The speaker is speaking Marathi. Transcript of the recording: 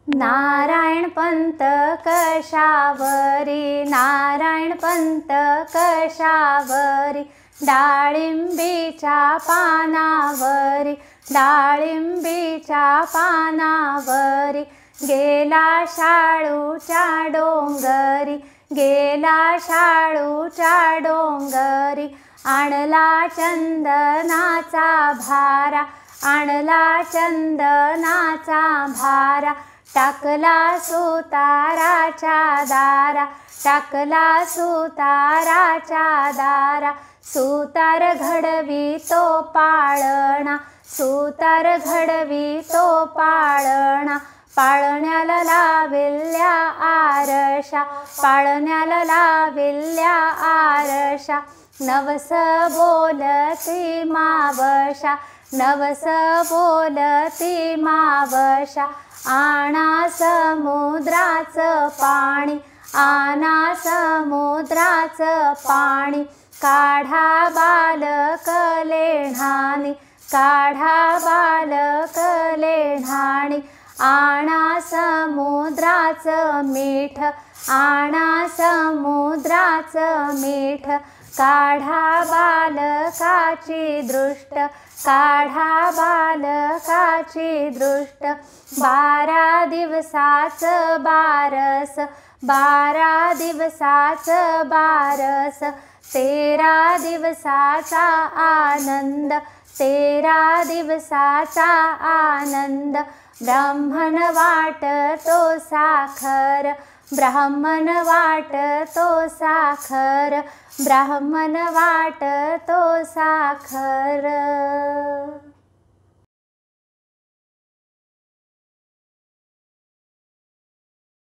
नारायण पंत कशावरी, नारायण पंत कशावरी, डाळिंबीच्या पानावरी, डाळिंबीच्या पानावरी, गेला शाळूच्या डोंगरी, गेला शाळूच्या डोंगरी, आणला चंदनाचा भारा, आणला चंदनाचा भारा, टाकला सुताराच्या दारा, टाकला सुताराच्या दारा, सुतार घडवी तो पाळणा, सुतार घडवी तो पाळणा, पाळण्याला लाविल्या आरशा, पाळण्याला लाविल्या आरशा, नवस बोलती मावशा, नवस बोलती मावशा, आणा समुद्राचं पाणी, आणा समुद्राचं पाणी, काढा बालक लेण्हाणी, काढा बालक लेण्हाणी, आणा समुद्राचं मीठ, आणा समुद्राचं मीठ, काढा बालकाची दृष्ट, काढा बालकाची दृष्ट, 12 दिवसाचं बारस, 12 दिवसाचं बारस, 13 दिवसाचा आनंद, 13 दिवसाचा आनंद, ब्राह्मण वाटतो साखर, ब्राह्मण वाटतो साखर, ब्राह्मण वाटतो साखर।